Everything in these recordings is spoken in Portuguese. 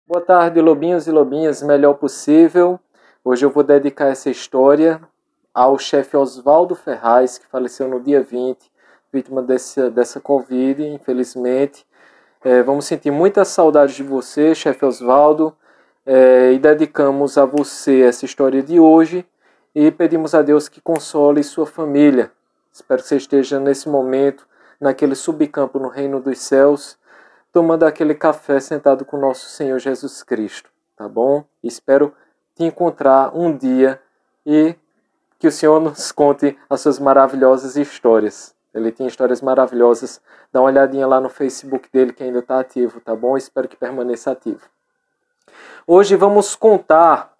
Boa tarde, lobinhos e lobinhas, melhor possível. Hoje eu vou dedicar essa história ao chefe Oswaldo Ferraz, que faleceu no dia 20, vítima dessa Covid, infelizmente. Vamos sentir muita saudade de você, chefe Oswaldo, e dedicamos a você essa história de hoje e pedimos a Deus que console sua família. Espero que você esteja nesse momento, naquele subcampo no reino dos céus, tomando aquele café sentado com nosso Senhor Jesus Cristo, tá bom? Espero te encontrar um dia e que o Senhor nos conte as suas maravilhosas histórias. Ele tem histórias maravilhosas. Dá uma olhadinha lá no Facebook dele que ainda está ativo, tá bom? Espero que permaneça ativo. Hoje vamos contar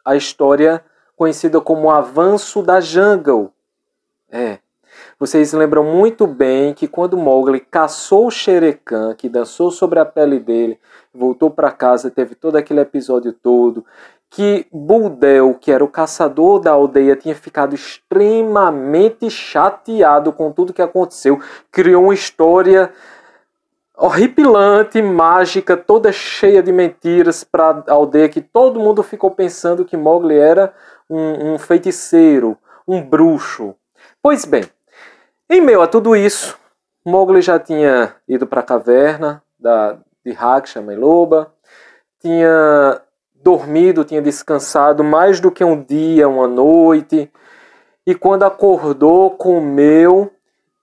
a história conhecida como o Avanço da Jungle. Vocês lembram muito bem que quando Mowgli caçou o Shere Khan, que dançou sobre a pele dele, voltou para casa, teve todo aquele episódio todo, que Buldeo, que era o caçador da aldeia, tinha ficado extremamente chateado com tudo que aconteceu, criou uma história horripilante, mágica, toda cheia de mentiras para a aldeia, que todo mundo ficou pensando que Mowgli era um feiticeiro, um bruxo. Pois bem, em meio a tudo isso, Mowgli já tinha ido para a caverna de Raksha, Mãe Loba, tinha dormido, tinha descansado mais do que um dia, uma noite, e quando acordou, comeu,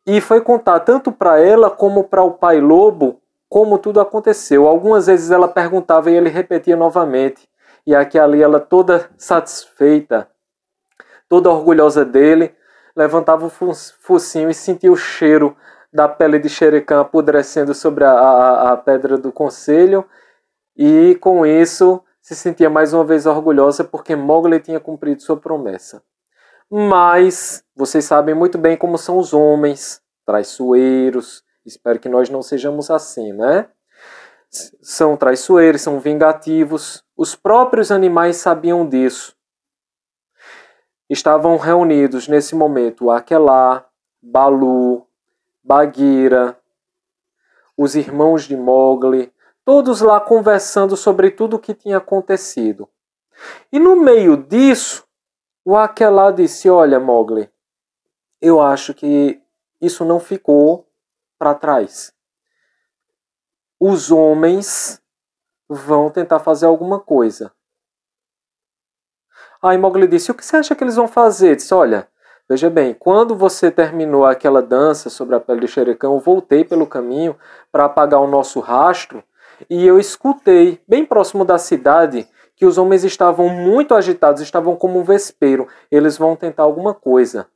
e foi contar tanto para ela como para o pai lobo como tudo aconteceu. Algumas vezes ela perguntava e ele repetia novamente, e aqui ali ela toda satisfeita, toda orgulhosa dele, levantava o focinho e sentia o cheiro da pele de Shere Khan apodrecendo sobre a pedra do conselho. E com isso se sentia mais uma vez orgulhosa porque Mowgli tinha cumprido sua promessa. Mas vocês sabem muito bem como são os homens, traiçoeiros. Espero que nós não sejamos assim, né? São traiçoeiros, são vingativos. Os próprios animais sabiam disso. Estavam reunidos nesse momento Akelá, Balu, Bagheera, os irmãos de Mowgli, todos lá conversando sobre tudo o que tinha acontecido. E no meio disso, o Akelá disse: olha, Mowgli, eu acho que isso não ficou para trás. Os homens vão tentar fazer alguma coisa. Aí Mowgli disse: o que você acha que eles vão fazer? Disse: olha, veja bem, quando você terminou aquela dança sobre a pele de Shere Khan, eu voltei pelo caminho para apagar o nosso rastro e eu escutei, bem próximo da cidade, que os homens estavam muito agitados, estavam como um vespeiro. Eles vão tentar alguma coisa.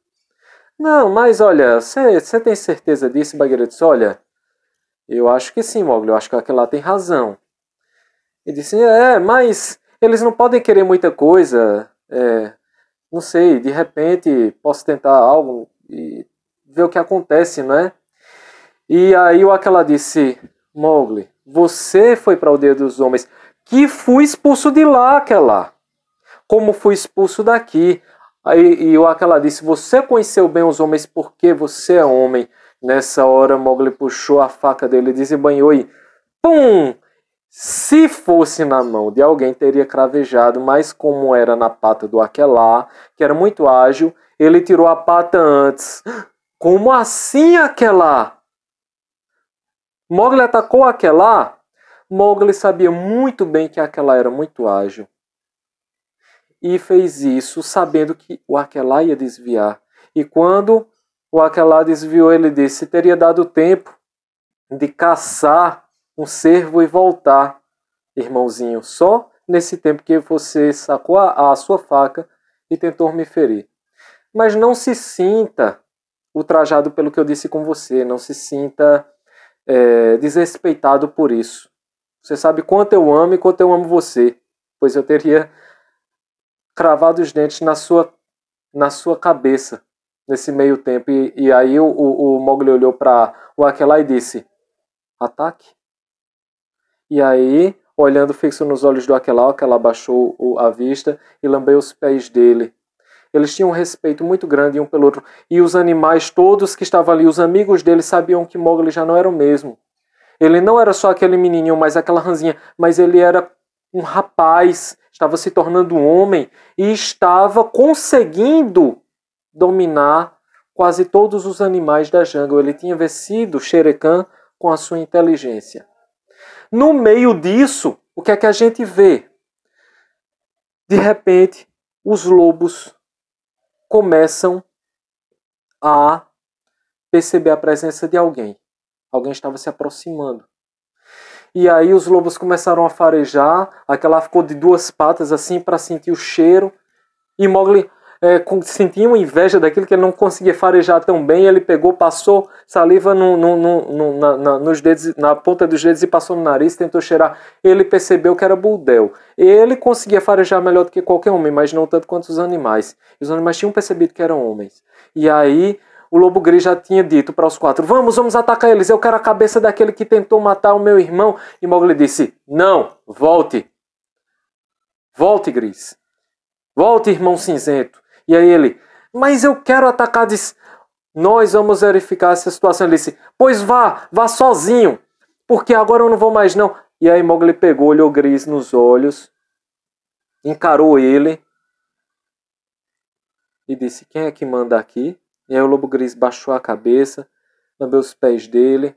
Não, mas olha, você tem certeza disso? Bagheera disse: olha, eu acho que sim, Mowgli, eu acho que aquele lá tem razão. Ele disse: mas eles não podem querer muita coisa. Não sei, de repente posso tentar algo e ver o que acontece, não é? E aí o Akelá disse: Mowgli, você foi para a aldeia dos homens, que fui expulso de lá, Akelá. Como fui expulso daqui? E o Akelá disse: você conheceu bem os homens porque você é homem. Nessa hora Mowgli puxou a faca dele, desembanhou e pum! Se fosse na mão de alguém, teria cravejado, mas como era na pata do Akelá, que era muito ágil, ele tirou a pata antes. Como assim, Akelá? Mowgli atacou Akelá? Mowgli sabia muito bem que Akelá era muito ágil. E fez isso sabendo que o Akelá ia desviar. E quando o Akelá desviou, ele disse: teria dado tempo de caçar um cervo e voltar, irmãozinho, só nesse tempo que você sacou a sua faca e tentou me ferir. Mas não se sinta ultrajado pelo que eu disse com você, não se sinta desrespeitado por isso. Você sabe quanto eu amo e quanto eu amo você, pois eu teria cravado os dentes na sua cabeça nesse meio tempo. E aí o Mowgli olhou para o Akelá e disse: ataque. E aí, olhando fixo nos olhos do Akelá, o Akelá baixou a vista e lambeu os pés dele. Eles tinham um respeito muito grande um pelo outro. E os animais todos que estavam ali, os amigos dele, sabiam que Mowgli já não era o mesmo. Ele não era só aquele menininho, mas aquela ranzinha, mas ele era um rapaz, estava se tornando um homem e estava conseguindo dominar quase todos os animais da jungle. Ele tinha vencido Shere Khan com a sua inteligência. No meio disso, o que é que a gente vê? De repente, os lobos começam a perceber a presença de alguém. Alguém estava se aproximando. E aí os lobos começaram a farejar, aquela ficou de duas patas assim para sentir o cheiro. E Mowgli sentia uma inveja daquilo que ele não conseguia farejar tão bem. Ele pegou, passou saliva nos dedos, na ponta dos dedos e passou no nariz, tentou cheirar. Ele percebeu que era Buldeo. Ele conseguia farejar melhor do que qualquer homem, mas não tanto quanto os animais. E os animais tinham percebido que eram homens. E aí o Lobo Gris já tinha dito para os quatro: vamos atacar eles, eu quero a cabeça daquele que tentou matar o meu irmão. E Mowgli disse: não, volte. Volte, Gris. Volte, irmão cinzento. E aí ele: mas eu quero atacar. Disse: nós vamos verificar essa situação. Ele disse: pois vá sozinho, porque agora eu não vou mais não. E aí Mowgli pegou, olhou Gris nos olhos, encarou ele e disse: quem é que manda aqui? E aí o Lobo Gris baixou a cabeça, lambeu os pés dele,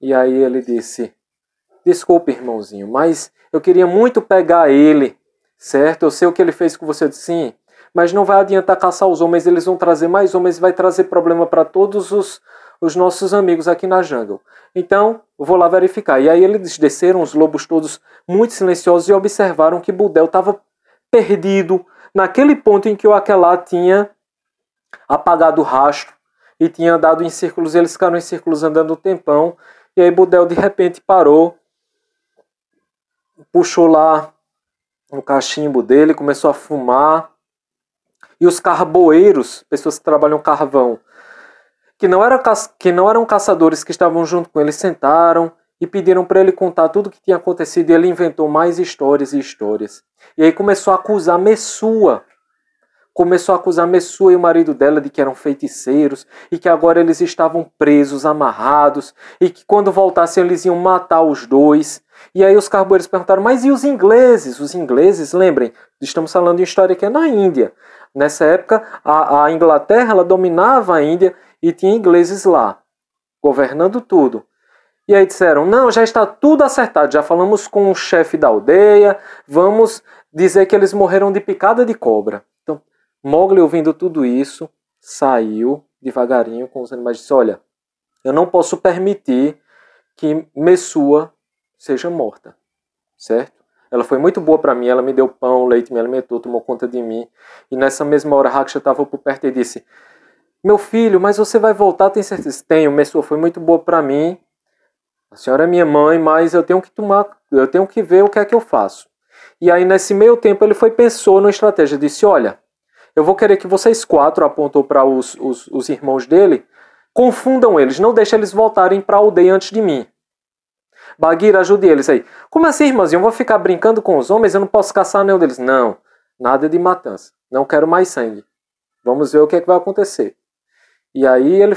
e aí ele disse: desculpe, irmãozinho, mas eu queria muito pegar ele, certo? Eu sei o que ele fez com você. Eu disse: sim, mas não vai adiantar caçar os homens, eles vão trazer mais homens e vai trazer problema para todos os nossos amigos aqui na jungle. Então, eu vou lá verificar. E aí eles desceram, os lobos todos muito silenciosos, e observaram que Buldeo estava perdido naquele ponto em que o Aquelá tinha apagado o rastro e tinha andado em círculos. Eles ficaram em círculos andando um tempão. E aí Buldeo de repente parou, puxou lá o cachimbo dele, começou a fumar. E os carboeiros, pessoas que trabalham carvão, que não eram caçadores que estavam junto com ele, sentaram e pediram para ele contar tudo o que tinha acontecido. E ele inventou mais histórias e histórias. E aí começou a acusar Messua. Começou a acusar Messua e o marido dela de que eram feiticeiros e que agora eles estavam presos, amarrados, e que quando voltassem eles iam matar os dois. E aí os carboeiros perguntaram: mas e os ingleses? Os ingleses, lembrem, estamos falando de história que é na Índia. Nessa época, a Inglaterra ela dominava a Índia e tinha ingleses lá, governando tudo. E aí disseram: não, já está tudo acertado, já falamos com o chefe da aldeia, vamos dizer que eles morreram de picada de cobra. Então, Mowgli, ouvindo tudo isso, saiu devagarinho com os animais e disse: olha, eu não posso permitir que Messua seja morta, certo? Ela foi muito boa para mim, ela me deu pão, leite, me alimentou, tomou conta de mim. E nessa mesma hora Raksha estava por perto e disse: meu filho, mas você vai voltar, tem certeza? Tenho, Messua foi muito boa para mim, a senhora é minha mãe, mas eu tenho que ver o que é que eu faço. E aí nesse meio tempo ele pensou numa estratégia, disse: olha, eu vou querer que vocês quatro, apontou para os irmãos dele, confundam eles, não deixem eles voltarem para a aldeia antes de mim. Bagheera, ajude eles aí. Como assim, irmãozinho? Eu vou ficar brincando com os homens? Eu não posso caçar nenhum deles. Não, nada de matança. Não quero mais sangue. Vamos ver o que é que vai acontecer. E aí ele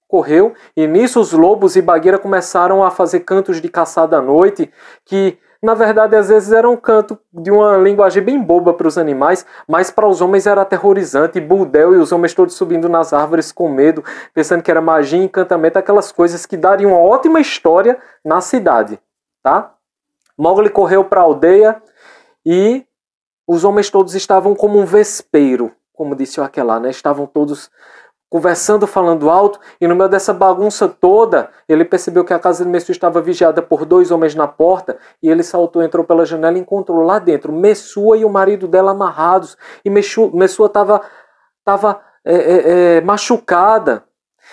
correu, e nisso os lobos e Bagheera começaram a fazer cantos de caçada à noite, que na verdade às vezes era um canto de uma linguagem bem boba para os animais, mas para os homens era aterrorizante. Buldeo e os homens todos subindo nas árvores com medo, pensando que era magia, encantamento, aquelas coisas que dariam uma ótima história na cidade, tá? Mowgli correu para a aldeia e os homens todos estavam como um vespeiro, como disse o Aquelá, né? Estavam todos conversando, falando alto, e no meio dessa bagunça toda, ele percebeu que a casa de Messua estava vigiada por dois homens na porta, e ele saltou, entrou pela janela e encontrou lá dentro Messua e o marido dela amarrados, e Messua estava machucada,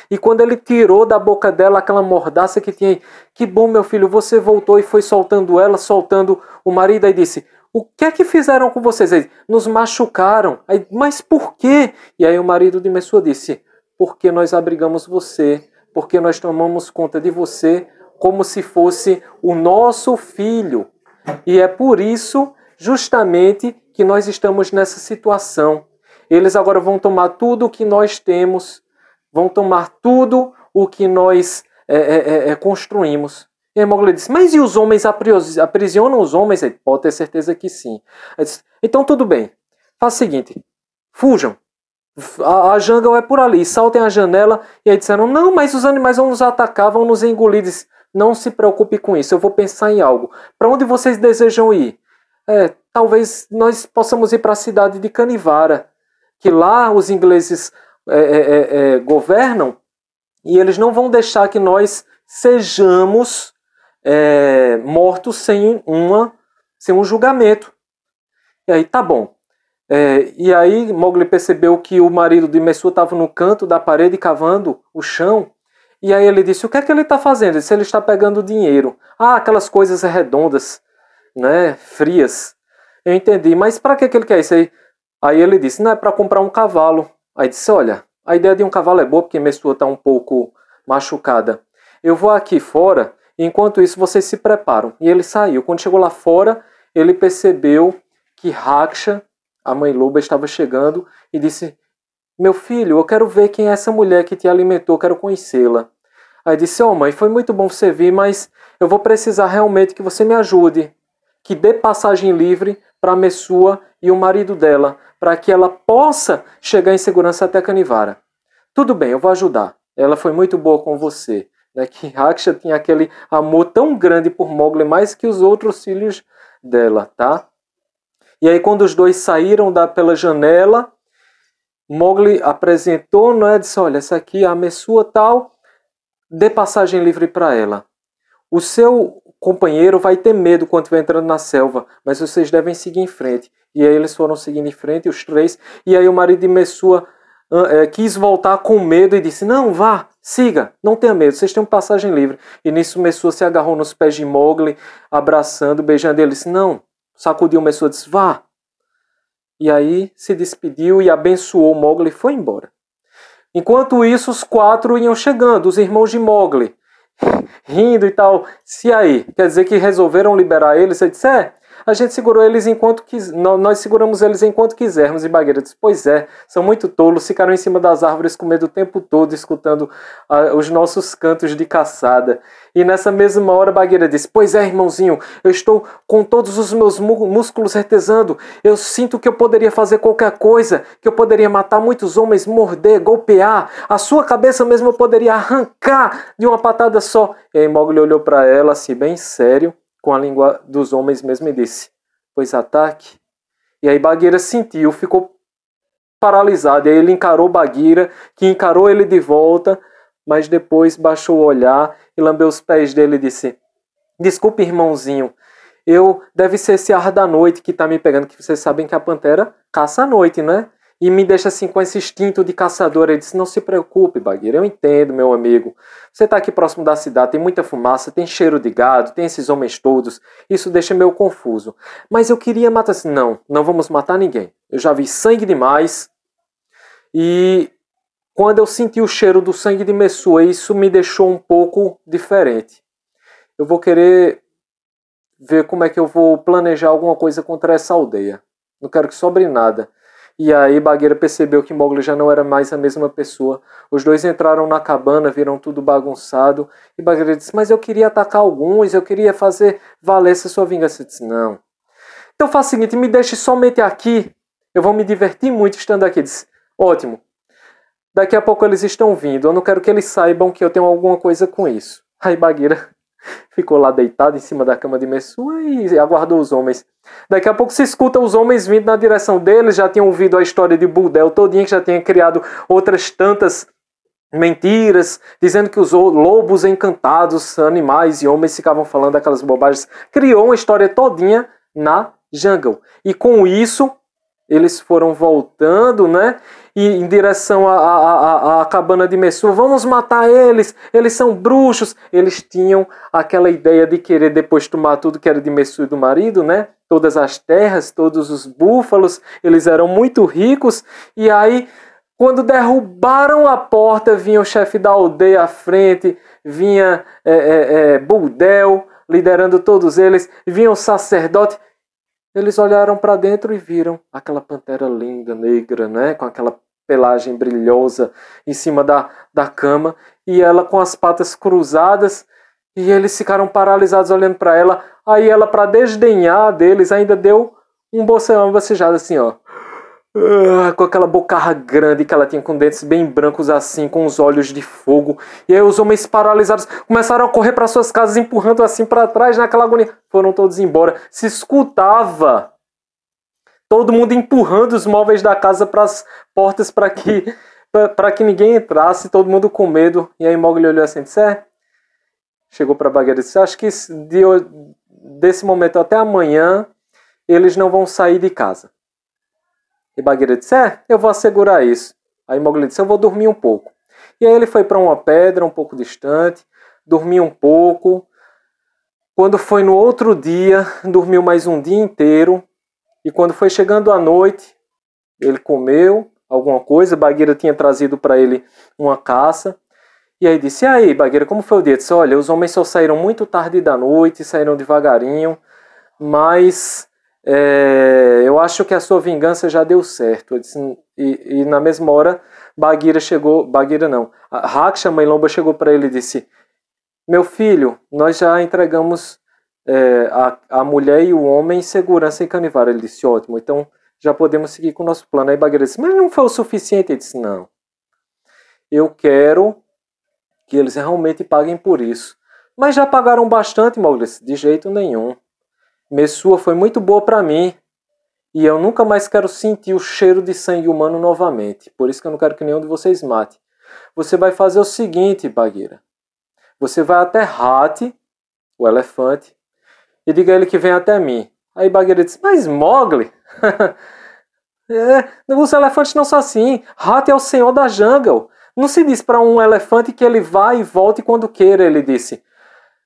e quando ele tirou da boca dela aquela mordaça que tinha: que bom, meu filho, você voltou, e foi soltando ela, soltando o marido, aí disse: o que é que fizeram com vocês? Aí, nos machucaram. Aí, mas por quê? E aí o marido de Messua disse: porque nós abrigamos você, porque nós tomamos conta de você como se fosse o nosso filho. E é por isso, justamente, que nós estamos nessa situação. Eles agora vão tomar tudo o que nós temos, vão tomar tudo o que nós construímos. E aí Mowgli disse, mas e os homens aprisionam os homens? Ele, pode ter certeza que sim. Aí disse, então tudo bem, faça o seguinte, fujam. A jungle é por ali, saltem a janela. E aí disseram, não, mas os animais vão nos atacar, vão nos engolir. Disse, não se preocupe com isso, eu vou pensar em algo. Para onde vocês desejam ir? Talvez nós possamos ir para a cidade de Canivara, que lá os ingleses governam, e eles não vão deixar que nós sejamos mortos sem um julgamento. E aí, tá bom. E aí Mowgli percebeu que o marido de Messua estava no canto da parede cavando o chão. E aí ele disse, o que é que ele está fazendo? Ele disse, ele está pegando dinheiro. Ah, aquelas coisas redondas, né, frias. Eu entendi, mas para que ele quer isso aí? Aí ele disse, não, é para comprar um cavalo. Aí disse, olha, a ideia de um cavalo é boa porque Messua está um pouco machucada. Eu vou aqui fora, e enquanto isso vocês se preparam. E ele saiu. Quando chegou lá fora, ele percebeu que Raksha, a mãe loba, estava chegando e disse, meu filho, eu quero ver quem é essa mulher que te alimentou, quero conhecê-la. Aí disse, mãe, foi muito bom você vir, mas eu vou precisar realmente que você me ajude, que dê passagem livre para Messua e o marido dela, para que ela possa chegar em segurança até Canivara. Tudo bem, eu vou ajudar. Ela foi muito boa com você. Né? Que Raksha tinha aquele amor tão grande por Mowgli, mais que os outros filhos dela, tá? E aí quando os dois saíram pela janela, Mowgli apresentou, né? Disse, olha, essa aqui é a Messua tal, dê passagem livre para ela. O seu companheiro vai ter medo quando vai entrando na selva, mas vocês devem seguir em frente. E aí eles foram seguindo em frente, os três, e aí o marido de Messua quis voltar com medo e disse, não, vá, siga, não tenha medo, vocês têm passagem livre. E nisso Messua se agarrou nos pés de Mowgli, abraçando, beijando ele, disse, não, sacudiu Messua, disse, vá. E aí se despediu e abençoou Mowgli e foi embora. Enquanto isso, os quatro iam chegando, os irmãos de Mowgli, rindo e tal. Se aí, quer dizer que resolveram liberar eles? Ele disse, a gente segurou eles nós seguramos eles enquanto quisermos. E Bagheera disse, pois é, são muito tolos, ficaram em cima das árvores com medo o tempo todo, escutando os nossos cantos de caçada. E nessa mesma hora Bagheera disse, pois é, irmãozinho, eu estou com todos os meus músculos retesando, eu sinto que eu poderia fazer qualquer coisa, que eu poderia matar muitos homens, morder, golpear, a sua cabeça mesmo eu poderia arrancar de uma patada só. E aí Mowgli olhou para ela assim, bem sério, com a língua dos homens mesmo, e disse, pois ataque. E aí Bagheera sentiu, ficou paralisado, e aí ele encarou Bagheera, que encarou ele de volta, mas depois baixou o olhar e lambeu os pés dele e disse, desculpe, irmãozinho, deve ser esse ar da noite que está me pegando, que vocês sabem que a pantera caça à noite, né? E me deixa assim com esse instinto de caçador. Ele disse, não se preocupe, Bagheera, eu entendo, meu amigo. Você está aqui próximo da cidade, tem muita fumaça, tem cheiro de gado, tem esses homens todos. Isso deixa meio confuso. Mas eu queria matar assim. Não, não vamos matar ninguém. Eu já vi sangue demais. E quando eu senti o cheiro do sangue de Messua, isso me deixou um pouco diferente. Eu vou querer ver como é que eu vou planejar alguma coisa contra essa aldeia. Não quero que sobre nada. E aí Bagheera percebeu que Mowgli já não era mais a mesma pessoa. Os dois entraram na cabana, viram tudo bagunçado. E Bagheera disse, mas eu queria atacar alguns, eu queria fazer valer essa sua vingança. Ele disse, não. Então faça o seguinte, me deixe somente aqui. Eu vou me divertir muito estando aqui. Ele disse, ótimo. Daqui a pouco eles estão vindo. Eu não quero que eles saibam que eu tenho alguma coisa com isso. Aí Bagheera ficou lá deitado em cima da cama de Messua e aguardou os homens. Daqui a pouco se escuta os homens vindo na direção deles, já tinham ouvido a história de Budel todinha, que já tinha criado outras tantas mentiras, dizendo que os lobos encantados, animais e homens ficavam falando aquelas bobagens. Criou uma história todinha na jungle. E com isso, eles foram voltando, né? E em direção à cabana de Messua, vamos matar eles são bruxos. Eles tinham aquela ideia de querer depois tomar tudo que era de Messua e do marido, né? Todas as terras, todos os búfalos, eles eram muito ricos. E aí, quando derrubaram a porta, vinha o chefe da aldeia à frente, vinha Budel liderando todos eles, vinha o sacerdote. Eles olharam para dentro e viram aquela pantera linda, negra, né? Com aquela pelagem brilhosa em cima da cama. E ela com as patas cruzadas. E eles ficaram paralisados olhando para ela. Aí ela, para desdenhar deles, ainda deu um bocejado assim, ó. Com aquela bocarra grande que ela tinha, com dentes bem brancos assim, com os olhos de fogo. E aí os homens paralisados começaram a correr para suas casas, empurrando assim para trás, naquela agonia. Foram todos embora. Se escutava todo mundo empurrando os móveis da casa para as portas para que ninguém entrasse, todo mundo com medo. E aí Mowgli olhou assim e disse, chegou para Bagheera e disse, acho que desse momento até amanhã eles não vão sair de casa. E Bagheera disse, eu vou assegurar isso. Aí Mowgli disse, eu vou dormir um pouco. E aí ele foi para uma pedra um pouco distante, dormiu um pouco. Quando foi no outro dia, dormiu mais um dia inteiro. E quando foi chegando à noite, ele comeu alguma coisa. Bagheera tinha trazido para ele uma caça. E aí disse, e aí Bagheera, como foi o dia? Disse, olha, os homens só saíram muito tarde da noite, saíram devagarinho, mas eu acho que a sua vingança já deu certo. Disse, e na mesma hora, Raksha, mãe loba, chegou para ele e disse, meu filho, nós já entregamos a mulher e o homem em segurança em Kanivar. Ele disse, ótimo, então já podemos seguir com o nosso plano. Aí Bagheera disse, mas não foi o suficiente? Ele disse, não, eu quero que eles realmente paguem por isso. Mas já pagaram bastante, Mowgli? De jeito nenhum. Messua foi muito boa para mim. E eu nunca mais quero sentir o cheiro de sangue humano novamente. Por isso que eu não quero que nenhum de vocês mate. Você vai fazer o seguinte, Bagheera. Você vai até Hati, o elefante, e diga a ele que vem até mim. Aí Bagheera disse, mas Mowgli... os elefantes não são assim. Hati é o senhor da jungle. Não se diz para um elefante que ele vai e volte quando queira, ele disse.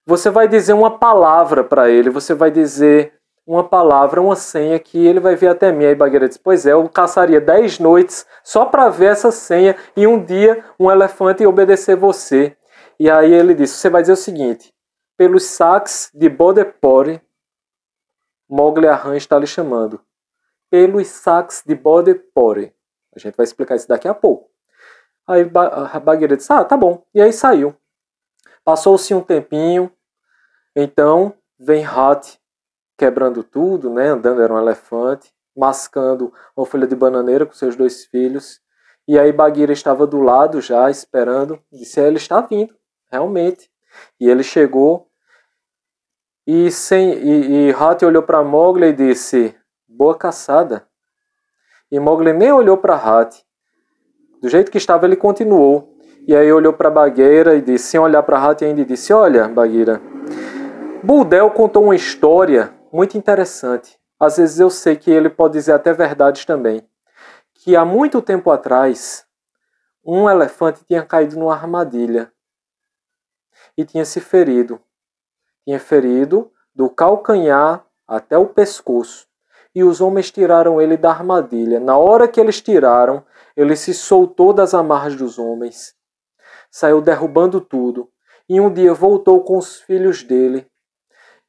Você vai dizer uma palavra para ele, você vai dizer uma palavra, uma senha que ele vai vir até mim. Aí Bagheera disse, pois eu caçaria 10 noites só para ver essa senha e um dia um elefante obedecer você. E aí ele disse, você vai dizer o seguinte, pelos saques de Bodepore, Mowgli Arran está lhe chamando. Pelos saques de Bodepore. A gente vai explicar isso daqui a pouco. Aí Bagheera disse, tá bom. E aí saiu. Passou-se um tempinho. Então vem Hati quebrando tudo, né? Andando, era um elefante. Mascando uma folha de bananeira com seus 2 filhos. E aí Bagheera estava do lado já, esperando. Disse, ele está vindo, realmente. E ele chegou. E Hati olhou para Mowgli e disse, boa caçada. E Mowgli nem olhou para Hati. Do jeito que estava, ele continuou. E aí olhou para Bagheera e disse, sem olhar para Hati ainda, disse, olha, Bagheera, Buldeo contou uma história muito interessante. Às vezes eu sei que ele pode dizer até verdades também. Que há muito tempo atrás, um elefante tinha caído numa armadilha. E tinha se ferido. Tinha ferido do calcanhar até o pescoço. E os homens tiraram ele da armadilha. Na hora que eles tiraram, ele se soltou das amarras dos homens. Saiu derrubando tudo. E um dia voltou com os filhos dele.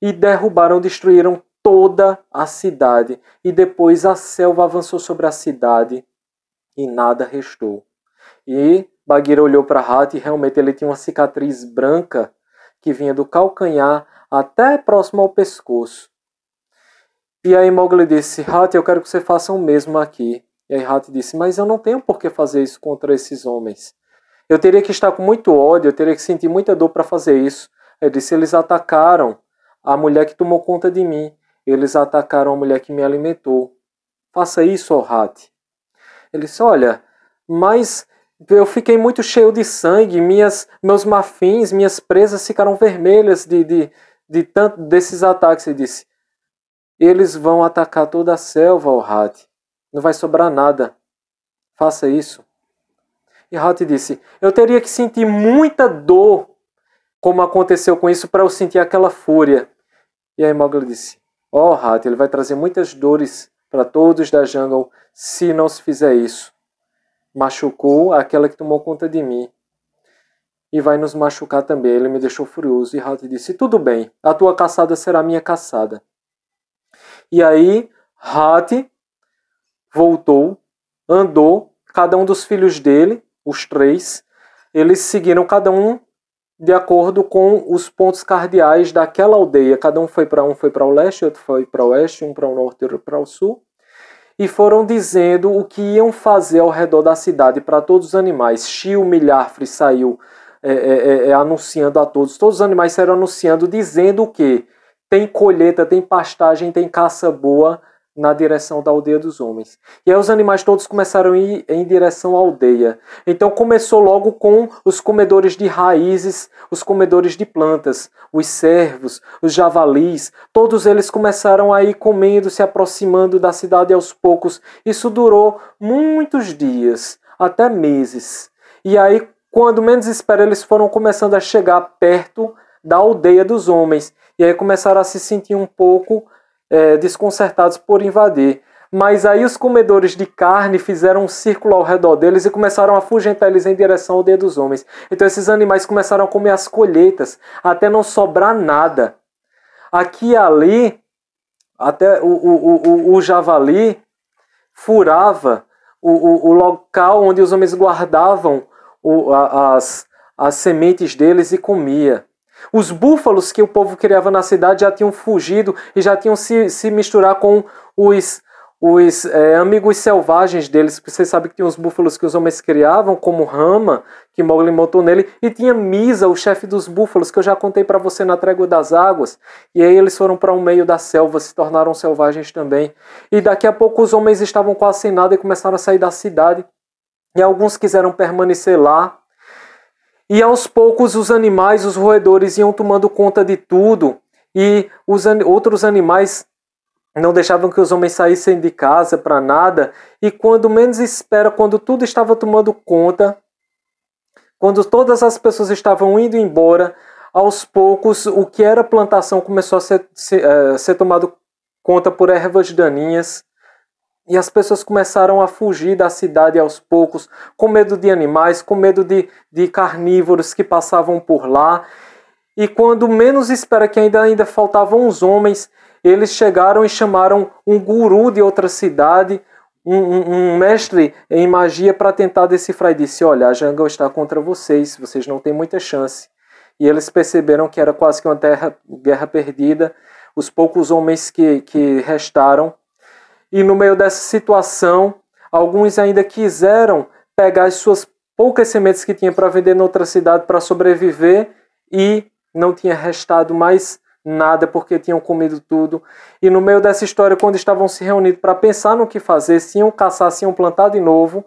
E derrubaram, destruíram toda a cidade. E depois a selva avançou sobre a cidade. E nada restou. E Bagheera olhou para Hati e realmente ele tinha uma cicatriz branca que vinha do calcanhar até próximo ao pescoço. E aí Mowgli disse, Hati, eu quero que você faça o mesmo aqui. E aí Hati disse, mas eu não tenho por que fazer isso contra esses homens. Eu teria que estar com muito ódio, eu teria que sentir muita dor para fazer isso. Ele disse, eles atacaram a mulher que tomou conta de mim. Eles atacaram a mulher que me alimentou. Faça isso, ó Hati. Ele disse, olha, mas eu fiquei muito cheio de sangue, meus marfins, minhas presas ficaram vermelhas de tanto desses ataques. Ele disse, eles vão atacar toda a selva, ó Hati. Não vai sobrar nada. Faça isso. E Hati disse, eu teria que sentir muita dor, como aconteceu com isso, para eu sentir aquela fúria. E aí Mowgli disse, ó Hati, ele vai trazer muitas dores para todos da jungle se não se fizer isso. Machucou aquela que tomou conta de mim. E vai nos machucar também. Ele me deixou furioso. E Hati disse, tudo bem, a tua caçada será a minha caçada. E aí Hati voltou, andou, cada um dos filhos dele, os 3, eles seguiram cada um de acordo com os pontos cardeais daquela aldeia. Cada um foi para o leste, outro foi para o oeste, um para o norte, outro para o sul. E foram dizendo o que iam fazer ao redor da cidade para todos os animais. Shio Milhafre saiu anunciando a todos. Todos os animais saíram anunciando, dizendo o quê? Tem colheita, tem pastagem, tem caça boa na direção da aldeia dos homens. E aí os animais todos começaram a ir em direção à aldeia. Então começou logo com os comedores de raízes, os comedores de plantas, os cervos, os javalis, todos eles começaram a ir comendo, se aproximando da cidade aos poucos. Isso durou muitos dias, até meses. E aí, quando menos espera, eles foram começando a chegar perto da aldeia dos homens. E aí começaram a se sentir um pouco desconcertados por invadir. Mas aí os comedores de carne fizeram um círculo ao redor deles e começaram a afugentar eles em direção à aldeia dos homens. Então esses animais começaram a comer as colheitas, até não sobrar nada. Aqui e ali, até o javali furava o local onde os homens guardavam as sementes deles e comia. Os búfalos que o povo criava na cidade já tinham fugido e já tinham se misturar com os amigos selvagens deles. Você sabe que tinha os búfalos que os homens criavam, como Rama, que Mowgli montou nele, e tinha Misa, o chefe dos búfalos, que eu já contei para você na Trégua das Águas. E aí eles foram para o meio da selva, se tornaram selvagens também. E daqui a pouco os homens estavam quase sem nada e começaram a sair da cidade. E alguns quiseram permanecer lá. E aos poucos os animais, os roedores iam tomando conta de tudo e os outros animais não deixavam que os homens saíssem de casa para nada. E quando menos espera, quando tudo estava tomando conta, quando todas as pessoas estavam indo embora, aos poucos o que era plantação começou a ser tomado conta por ervas daninhas. E as pessoas começaram a fugir da cidade aos poucos, com medo de animais, com medo de carnívoros que passavam por lá. E quando menos espera, que ainda faltavam os homens, eles chegaram e chamaram um guru de outra cidade, um mestre em magia, para tentar decifrar. E disse: olha, a jungle está contra vocês não têm muita chance. E eles perceberam que era quase que uma guerra perdida. Os poucos homens que restaram. E no meio dessa situação, alguns ainda quiseram pegar as suas poucas sementes que tinha para vender em outra cidade para sobreviver, e não tinha restado mais nada porque tinham comido tudo. E no meio dessa história, quando estavam se reunindo para pensar no que fazer, se iam caçar, se iam plantar de novo,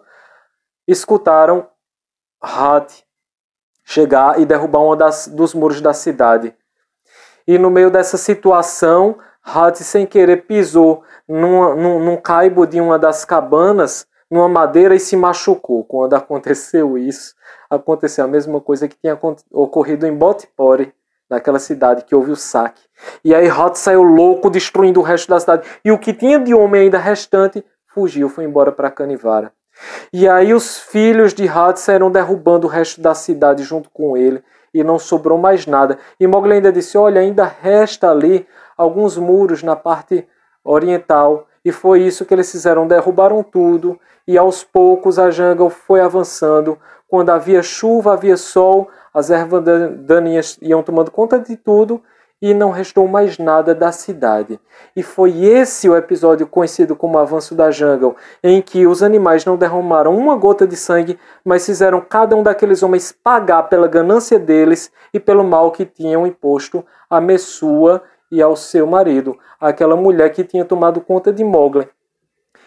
escutaram Hathi chegar e derrubar dos muros da cidade. E no meio dessa situação, Hathi, sem querer, pisou num caibo de uma das cabanas, numa madeira, e se machucou. Quando aconteceu isso, aconteceu a mesma coisa que tinha ocorrido em Botpori, naquela cidade que houve o saque. E aí Hathi saiu louco, destruindo o resto da cidade. E o que tinha de homem ainda restante fugiu, foi embora para Canivara. E aí os filhos de Hathi saíram derrubando o resto da cidade junto com ele, e não sobrou mais nada. E Mowgli ainda disse: olha, ainda resta ali alguns muros na parte oriental. E foi isso que eles fizeram, derrubaram tudo, e aos poucos a jungle foi avançando. Quando havia chuva, havia sol, as ervas daninhas iam tomando conta de tudo, e não restou mais nada da cidade. E foi esse o episódio conhecido como Avanço da Jungle, em que os animais não derramaram uma gota de sangue, mas fizeram cada um daqueles homens pagar pela ganância deles e pelo mal que tinham imposto a Messua e ao seu marido, aquela mulher que tinha tomado conta de Mowgli.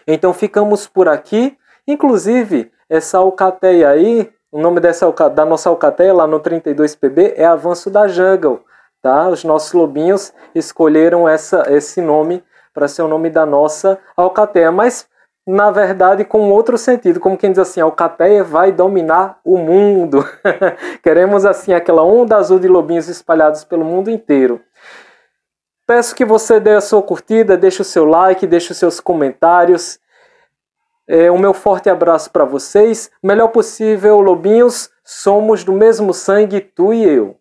Então ficamos por aqui. Inclusive, essa alcateia aí, o nome da nossa alcateia lá no 32PB é Avanço da Jungle. Tá? Os nossos lobinhos escolheram esse nome para ser o nome da nossa alcateia, mas na verdade com outro sentido, como quem diz assim: a alcateia vai dominar o mundo. Queremos assim aquela onda azul de lobinhos espalhados pelo mundo inteiro. Peço que você dê a sua curtida, deixe o seu like, deixe os seus comentários. O meu forte abraço para vocês. Melhor possível, lobinhos, somos do mesmo sangue, tu e eu.